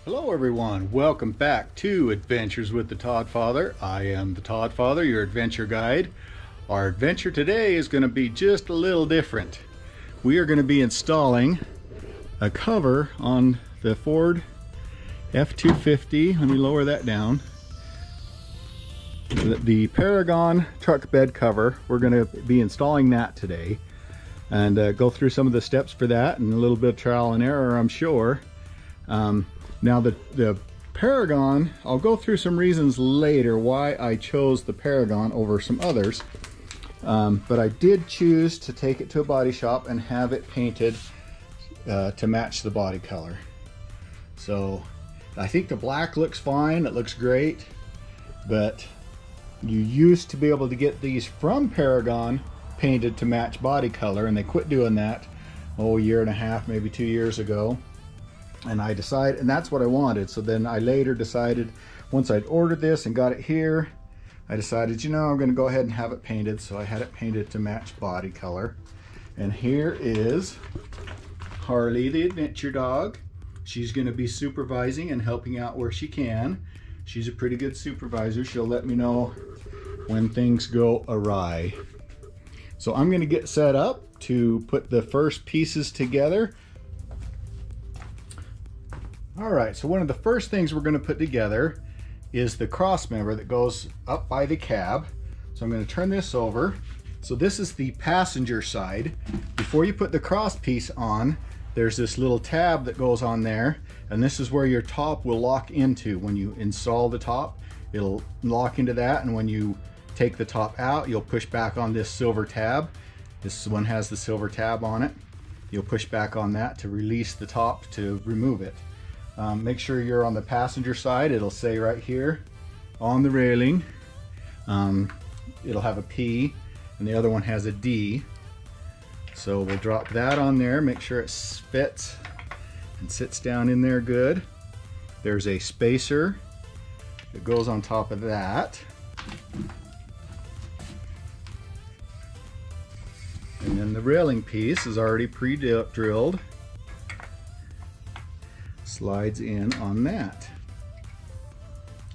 Hello everyone, welcome back to Adventures with the Todd Father. I am the Todd Father, your adventure guide. Our adventure today is going to be just a little different. We are going to be installing a cover on the Ford F-250. Let me lower that down. The Peragon truck bed cover. We're going to be installing that today and go through some of the steps for that and a little bit of trial and error, I'm sure. Now the Peragon, I'll go through some reasons later why I chose the Peragon over some others. But I did choose to take it to a body shop and have it painted to match the body color. So I think the black looks fine, it looks great, but you used to be able to get these from Peragon painted to match body color, and they quit doing that, a year and a half, maybe 2 years ago. And I decided, and that's what I wanted. So then I later decided, once I'd ordered this and got it here, I decided, you know, I'm going to go ahead and have it painted. So I had it painted to match body color. And here is Harley, the adventure dog. She's going to be supervising and helping out where she can. She's a pretty good supervisor. She'll let me know when things go awry. So I'm going to get set up to put the first pieces together. Alright, so one of the first things we're going to put together is the cross member that goes up by the cab. So I'm going to turn this over. So this is the passenger side. Before you put the cross piece on, there's this little tab that goes on there, and this is where your top will lock into. When you install the top, it'll lock into that, and when you take the top out, you'll push back on this silver tab. This one has the silver tab on it. You'll push back on that to release the top to remove it. Make sure you're on the passenger side. It'll say right here on the railing. It'll have a P, and the other one has a D. So we'll drop that on there, make sure it fits and sits down in there good. There's a spacer that goes on top of that. And then the railing piece is already pre-drilled. Slides in on that.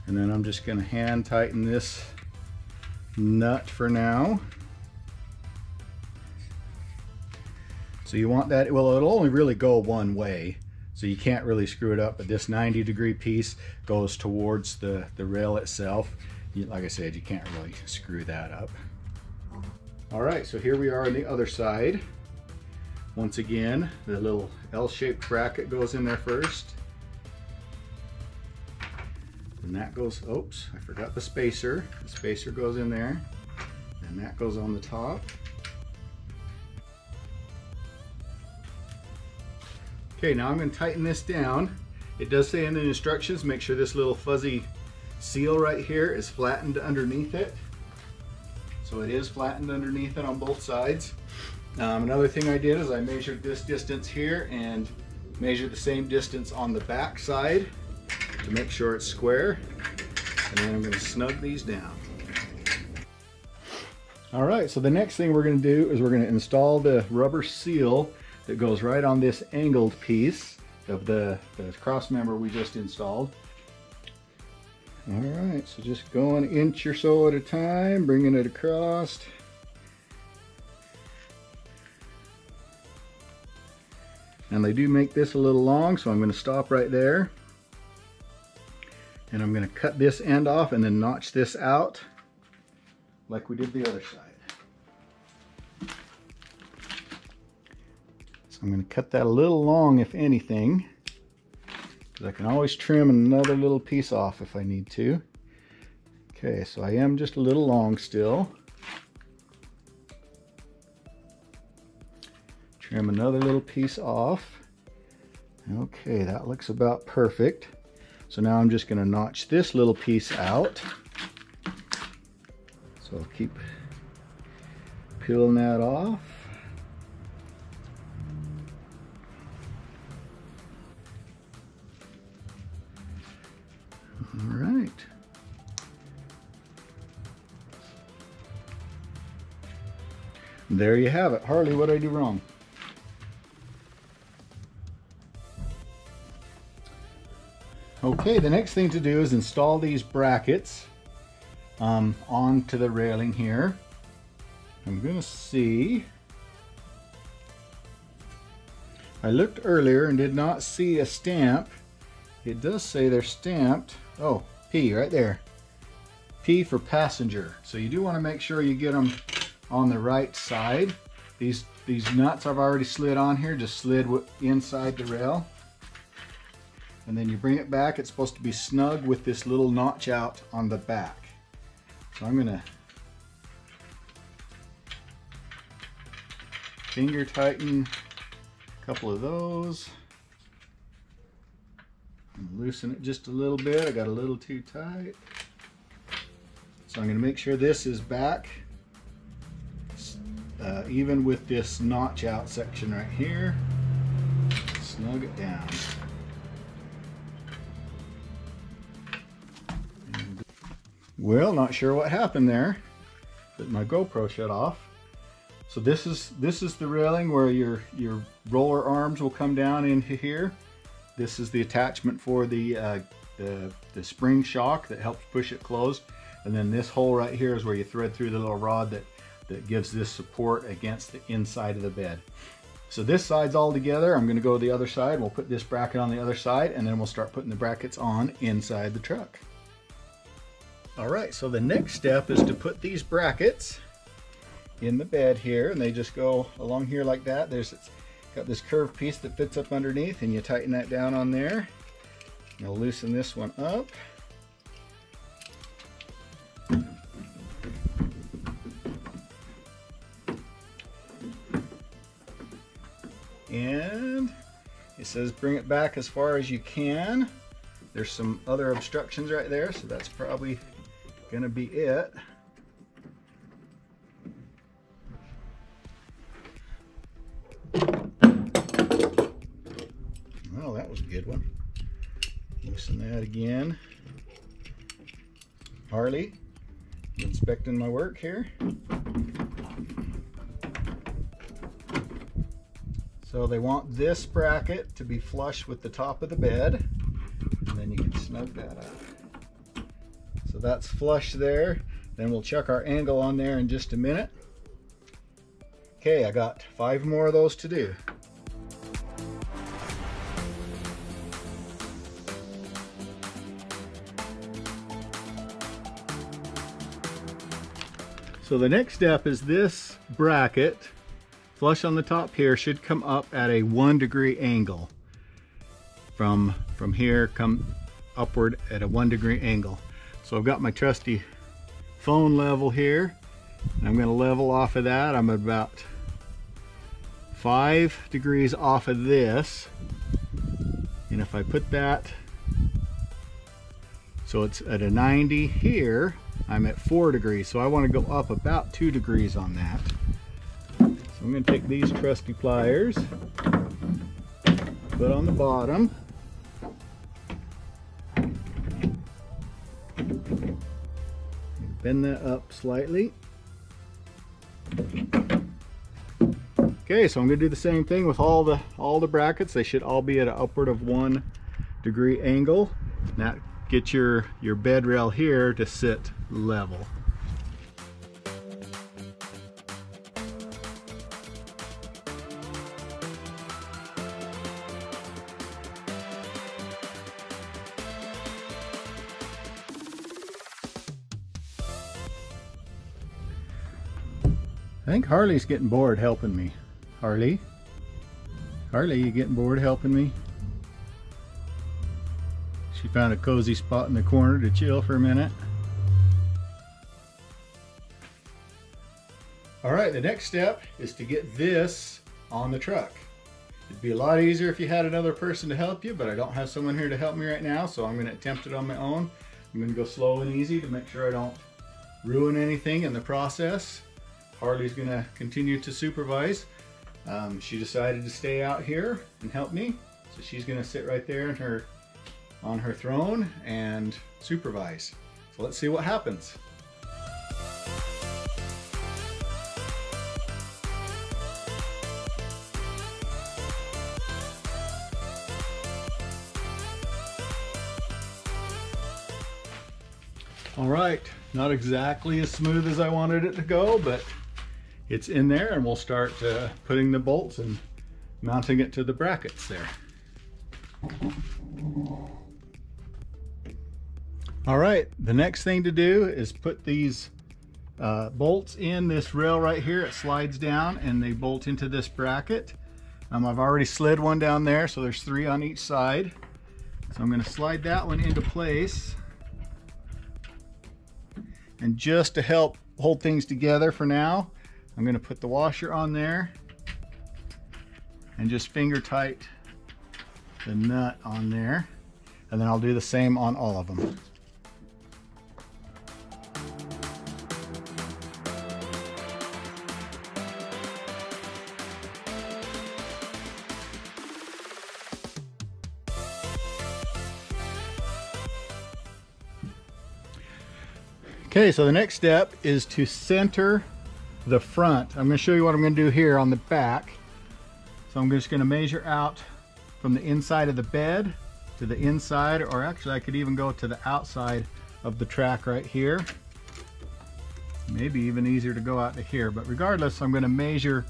And then I'm just going to hand tighten this nut for now. So you want that, well, it'll only really go one way, so you can't really screw it up, but this 90-degree piece goes towards the rail itself. Like I said, you can't really screw that up. All right, so here we are on the other side. Once again, the little L-shaped bracket goes in there first. And that goes, oops, I forgot the spacer. The spacer goes in there, and that goes on the top. Okay, now I'm going to tighten this down. It does say in the instructions, make sure this little fuzzy seal right here is flattened underneath it. So it is flattened underneath it on both sides. Another thing I did is I measured this distance here and measured the same distance on the back side to make sure it's square. And then I'm going to snug these down. Alright, so the next thing we're going to do is we're going to install the rubber seal that goes right on this angled piece of the cross member we just installed. Alright, so just go an inch or so at a time, bringing it across. And they do make this a little long, so I'm going to stop right there. And I'm going to cut this end off and then notch this out like we did the other side. So I'm going to cut that a little long, if anything, because I can always trim another little piece off if I need to. Okay, so I am just a little long still. Trim another little piece off. Okay, that looks about perfect. So now I'm just going to notch this little piece out. So I'll keep peeling that off. All right. There you have it. Harley, what did I do wrong? Okay, the next thing to do is install these brackets onto the railing here. I'm gonna see. I looked earlier and did not see a stamp. It does say they're stamped. Oh, P right there. P for passenger. So you do want to make sure you get them on the right side. These nuts I've already slid on here, just slid inside the rail. And then you bring it back. It's supposed to be snug with this little notch out on the back. So I'm gonna finger tighten a couple of those. And loosen it just a little bit. I got a little too tight. So I'm gonna make sure this is back, even with this notch out section right here. Snug it down. Well, not sure what happened there, but my GoPro shut off. So this is the railing where your roller arms will come down into here. This is the attachment for the spring shock that helps push it closed. And then this hole right here is where you thread through the little rod that gives this support against the inside of the bed. So this side's all together. I'm gonna go to the other side. We'll put this bracket on the other side, and then we'll start putting the brackets on inside the truck. All right, so the next step is to put these brackets in the bed here, and they just go along here like that. It's got this curved piece that fits up underneath, and you tighten that down on there. You'll loosen this one up. And it says bring it back as far as you can. There's some other obstructions right there, so that's probably gonna be it. Well, that was a good one. Loosen that again. Harley, inspecting my work here. So they want this bracket to be flush with the top of the bed, and then you can snug that up. So that's flush there. Then we'll check our angle on there in just a minute. Okay, I got 5 more of those to do. So the next step is this bracket, flush on the top here, should come up at a 1-degree angle. From here, come upward at a 1-degree angle. So I've got my trusty phone level here, and I'm going to level off of that. I'm about 5 degrees off of this, and if I put that, so it's at a 90 here, I'm at 4 degrees, so I want to go up about 2 degrees on that. So I'm going to take these trusty pliers, put on the bottom, bend that up slightly. Okay, so I'm going to do the same thing with all the brackets. They should all be at an upward of 1 degree angle. Now get your bed rail here to sit level. I think Harley's getting bored helping me. Harley? Harley, you getting bored helping me? She found a cozy spot in the corner to chill for a minute. Alright, the next step is to get this on the truck. It'd be a lot easier if you had another person to help you, but I don't have someone here to help me right now, so I'm going to attempt it on my own. I'm going to go slow and easy to make sure I don't ruin anything in the process. Harley's going to continue to supervise. She decided to stay out here and help me, so she's going to sit right there on her throne and supervise. So let's see what happens. All right, not exactly as smooth as I wanted it to go, but it's in there, and we'll start putting the bolts and mounting it to the brackets there. All right, the next thing to do is put these bolts in this rail right here. It slides down and they bolt into this bracket. I've already slid one down there, so there's 3 on each side. So I'm going to slide that one into place. And just to help hold things together for now, I'm going to put the washer on there and just finger tight the nut on there. And then I'll do the same on all of them. Okay, so the next step is to center the front. I'm going to show you what I'm going to do here on the back. So I'm just going to measure out from the inside of the bed to the inside, or actually I could even go to the outside of the track right here. Maybe even easier to go out to here, but regardless, I'm going to measure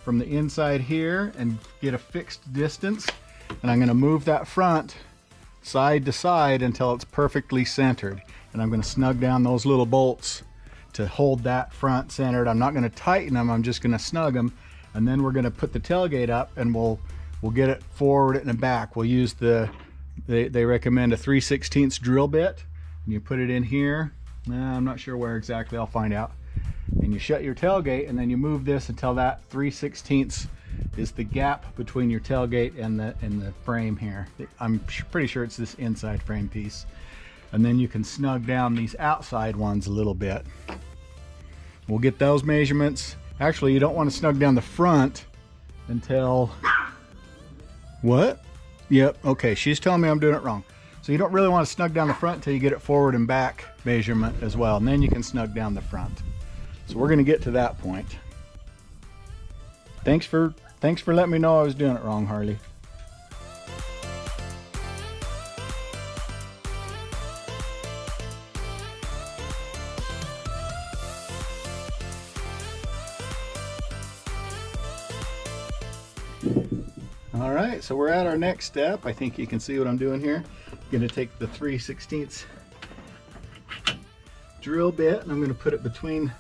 from the inside here and get a fixed distance, and I'm going to move that front side to side until it's perfectly centered. And I'm going to snug down those little bolts to hold that front centered. I'm not going to tighten them, I'm just going to snug them, and then we're going to put the tailgate up and we'll get it forward and back. We'll use they recommend a 3/16 drill bit, and you put it in here. I'm not sure where exactly, I'll find out. And you shut your tailgate, and then you move this until that 3/16 is the gap between your tailgate and the frame here. I'm pretty sure it's this inside frame piece. And then you can snug down these outside ones a little bit. We'll get those measurements. Actually, you don't want to snug down the front until... What? Yep, okay, she's telling me I'm doing it wrong. So you don't really want to snug down the front until you get it forward and back measurement as well, and then you can snug down the front. So we're going to get to that point. Thanks for letting me know I was doing it wrong, Harley. All right, so we're at our next step. I think you can see what I'm doing here. I'm going to take the 3/16 drill bit, and I'm going to put it between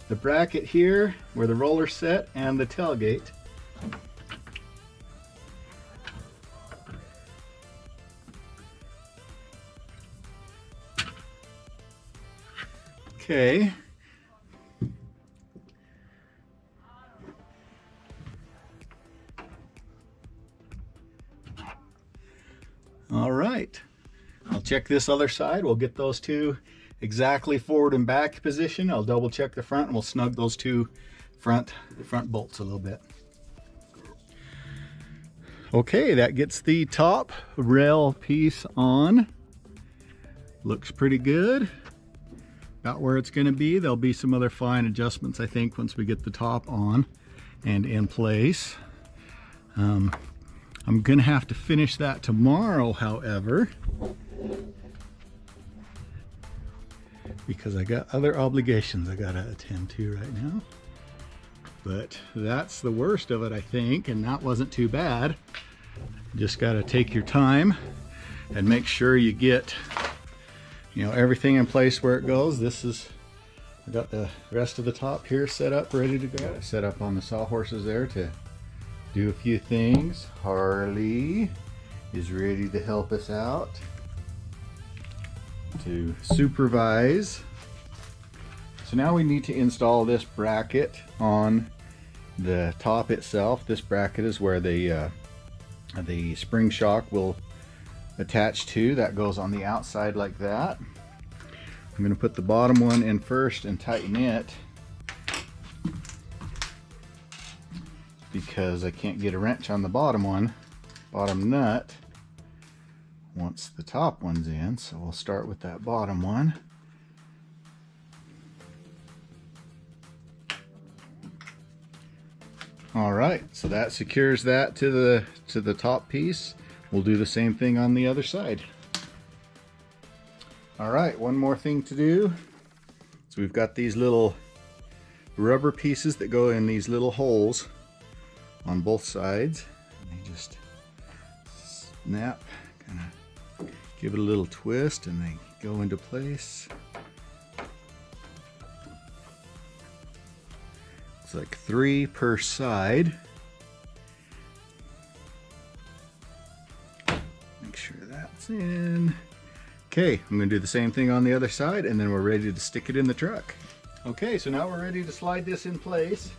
the bracket here where the roller's set and the tailgate. Okay. All right, I'll check this other side. We'll get those two exactly forward and back position. I'll double check the front, and we'll snug those two front bolts a little bit. Okay, that gets the top rail piece on. Looks pretty good. About where it's going to be. There'll be some other fine adjustments, I think, once we get the top on and in place. I'm gonna have to finish that tomorrow, however, because I got other obligations I gotta attend to right now. But that's the worst of it, I think, and that wasn't too bad. Just gotta take your time and make sure you get, you know, everything in place where it goes. I got the rest of the top here set up, ready to go. Set up on the sawhorses there to do a few things. Harley is ready to help us out, to supervise. So now we need to install this bracket on the top itself. This bracket is where the spring shock will attach to. That goes on the outside like that. I'm going to put the bottom one in first and tighten it, because I can't get a wrench on the bottom nut once the top one's in. So we'll start with that bottom one. All right, so that secures that to the top piece. We'll do the same thing on the other side. All right, one more thing to do. So we've got these little rubber pieces that go in these little holes on both sides. And they just snap, kind of give it a little twist, and they go into place. It's like 3 per side. Make sure that's in. Okay, I'm going to do the same thing on the other side, and then we're ready to stick it in the truck. Okay, so now we're ready to slide this in place.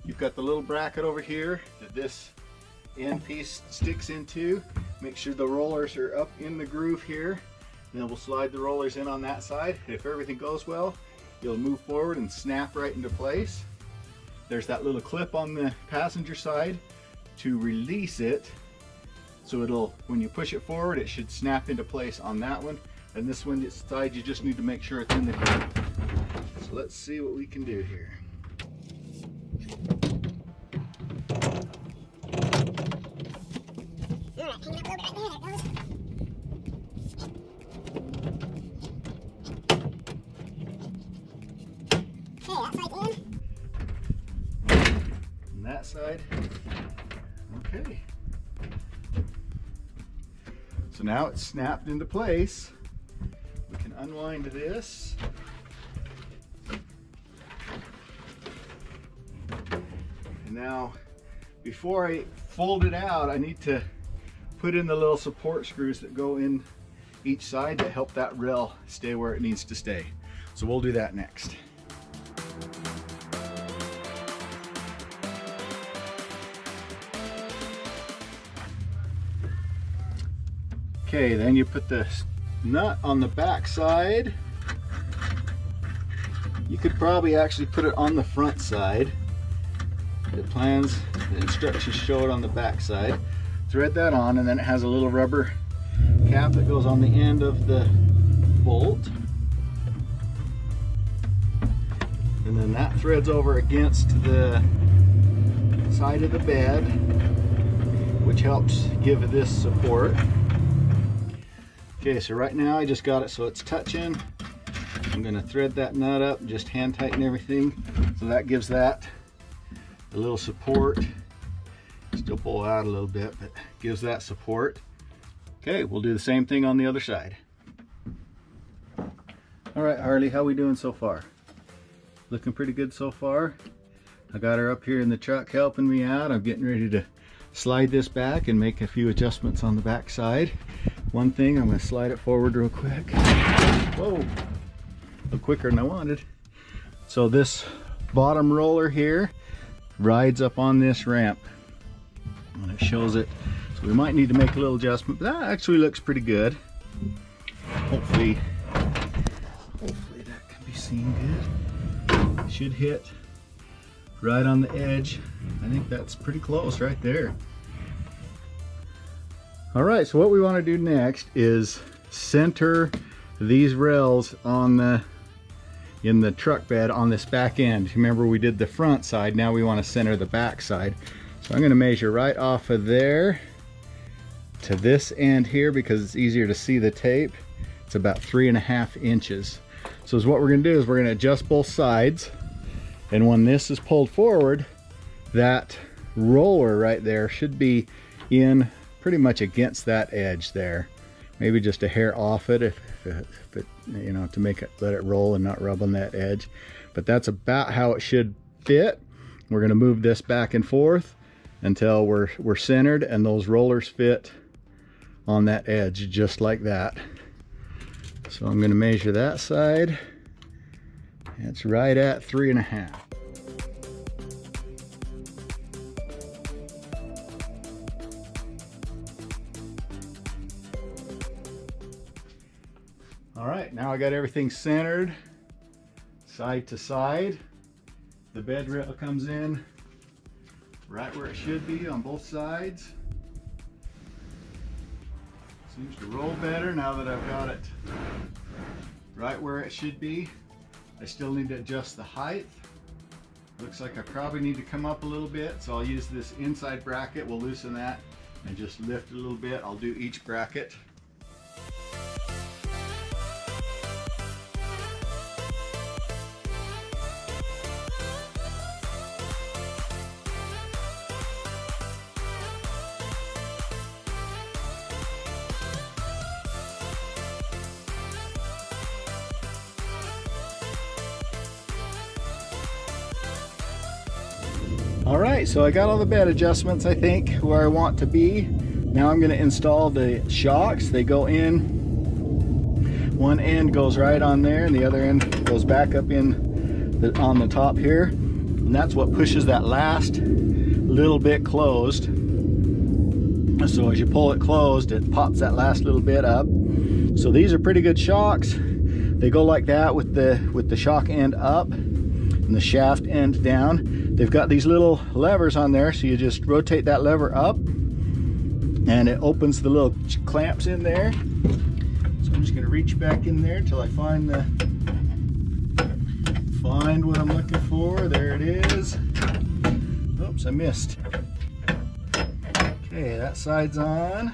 You've got the little bracket over here that this end piece sticks into. Make sure the rollers are up in the groove here. Then we'll slide the rollers in on that side. If everything goes well, you'll move forward and snap right into place. There's that little clip on the passenger side to release it. So it'll, when you push it forward, it should snap into place on that one. And this one side, you just need to make sure it's in the groove. So let's see what we can do here. And that side. Okay. So now it's snapped into place. We can unwind this. And now, before I fold it out, I need to put in the little support screws that go in each side to help that rail stay where it needs to stay. So we'll do that next. Okay, then you put the nut on the back side. You could probably actually put it on the front side. The instructions show it on the back side. Thread that on, and then it has a little rubber cap that goes on the end of the bolt. And then that threads over against the side of the bed, which helps give this support. Okay, so right now I just got it so it's touching. I'm going to thread that nut up, just hand tighten everything. So that gives that a little support. Still pull out a little bit, but gives that support. Okay, we'll do the same thing on the other side. All right, Harley, how we doing so far? Looking pretty good so far. I got her up here in the truck helping me out. I'm getting ready to slide this back and make a few adjustments on the back side. One thing, I'm going to slide it forward real quick. Whoa, a little quicker than I wanted. So this bottom roller here rides up on this ramp, and it shows it. So we might need to make a little adjustment, but that actually looks pretty good. Hopefully that can be seen good. Should hit right on the edge. I think that's pretty close right there. All right, so what we want to do next is center these rails on in the truck bed on this back end. Remember, we did the front side, now we want to center the back side. So I'm going to measure right off of there to this end here because it's easier to see the tape. It's about 3.5 inches. So what we're going to do is we're going to adjust both sides, and when this is pulled forward, that roller right there should be in pretty much against that edge there. Maybe just a hair off it if it, you know, to make it, let it roll and not rub on that edge. But that's about how it should fit. We're going to move this back and forth until we're centered and those rollers fit on that edge just like that. So I'm going to measure that side. It's right at 3.5. All right, now I got everything centered side to side. The bed rail comes in right where it should be on both sides. Seems to roll better now that I've got it right where it should be. I still need to adjust the height. Looks like I probably need to come up a little bit, so I'll use this inside bracket. We'll loosen that and just lift it a little bit. I'll do each bracket. All right, so I got all the bed adjustments, I think, where I want to be. Now I'm going to install the shocks. They go in, one end goes right on there and the other end goes back up in on the top here, and that's what pushes that last little bit closed. So as you pull it closed, it pops that last little bit up. So these are pretty good shocks. They go like that with the shock end up and the shaft end down. They've got these little levers on there, so you just rotate that lever up and it opens the little clamps in there. So I'm just going to reach back in there till I find what I'm looking for. There it is. Oops, I missed. Okay, that side's on.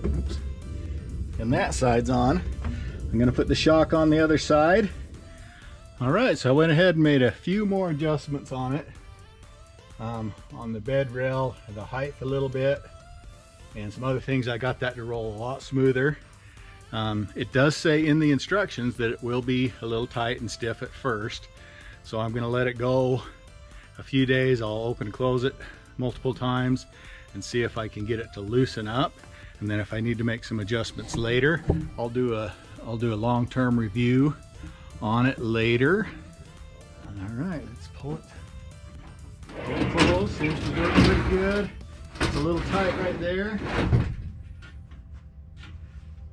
Oops. And that side's on. I'm going to put the shock on the other side. All right, so I went ahead and made a few more adjustments on it. On the bed rail, the height a little bit, and some other things. I got that to roll a lot smoother. It does say in the instructions that it will be a little tight and stiff at first. So I'm going to let it go a few days. I'll open and close it multiple times and see if I can get it to loosen up. And then if I need to make some adjustments later, I'll do a long-term review on it later. All right, let's pull it. Pull it close, seems to work pretty good. It's a little tight right there.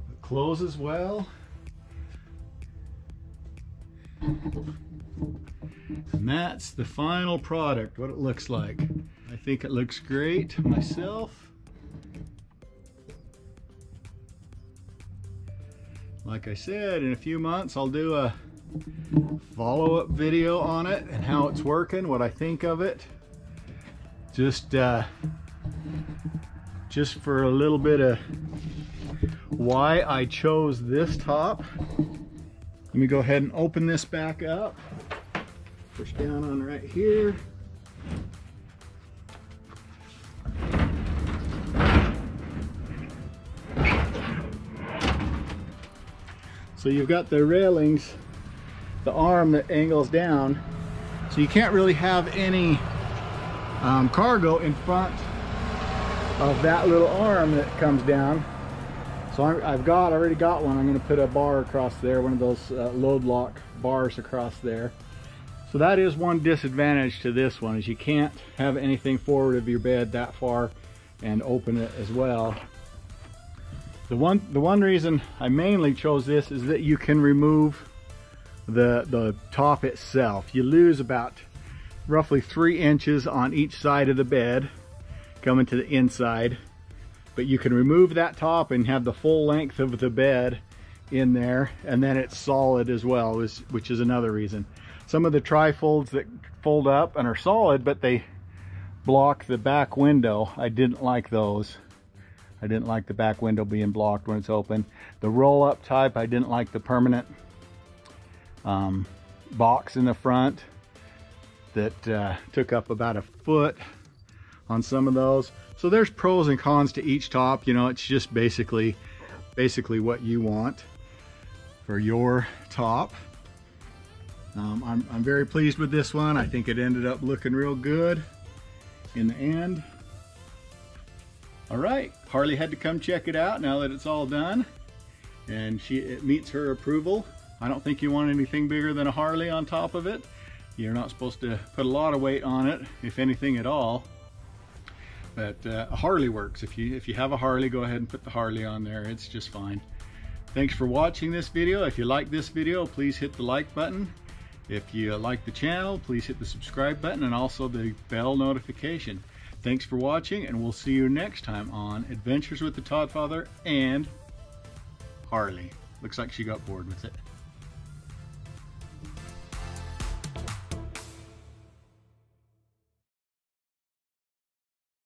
It closes well. And that's the final product, what it looks like. I think it looks great myself. Like I said, in a few months I'll do a follow-up video on it and how it's working, what I think of it. Just for a little bit of why I chose this top. Let me go ahead and open this back up. Push down on right here. So you've got the railings, the arm that angles down, so you can't really have any cargo in front of that little arm that comes down. So I've already got one. I'm going to put a bar across there, one of those load lock bars across there. So that is one disadvantage to this one, is you can't have anything forward of your bed that far and open it as well. The one reason I mainly chose this is that you can remove the top itself. You lose about roughly 3 inches on each side of the bed coming to the inside, but you can remove that top and have the full length of the bed in there, and then it's solid as well, which is another reason. Some of the trifolds that fold up and are solid, but they block the back window, I didn't like those. I didn't like the back window being blocked when it's open. The roll-up type, I didn't like the permanent box in the front that took up about 1 foot on some of those. So there's pros and cons to each top. You know, it's just basically what you want for your top. I'm very pleased with this one. I think it ended up looking real good in the end. All right, Harley had to come check it out now that it's all done, and it meets her approval. I don't think you want anything bigger than a Harley on top of it. You're not supposed to put a lot of weight on it, if anything at all. But a Harley works. If you have a Harley, go ahead and put the Harley on there. It's just fine. Thanks for watching this video. If you like this video, please hit the like button. If you like the channel, please hit the subscribe button and also the bell notification. Thanks for watching, and we'll see you next time on Adventures with the Todd Father and Harley. Looks like she got bored with it.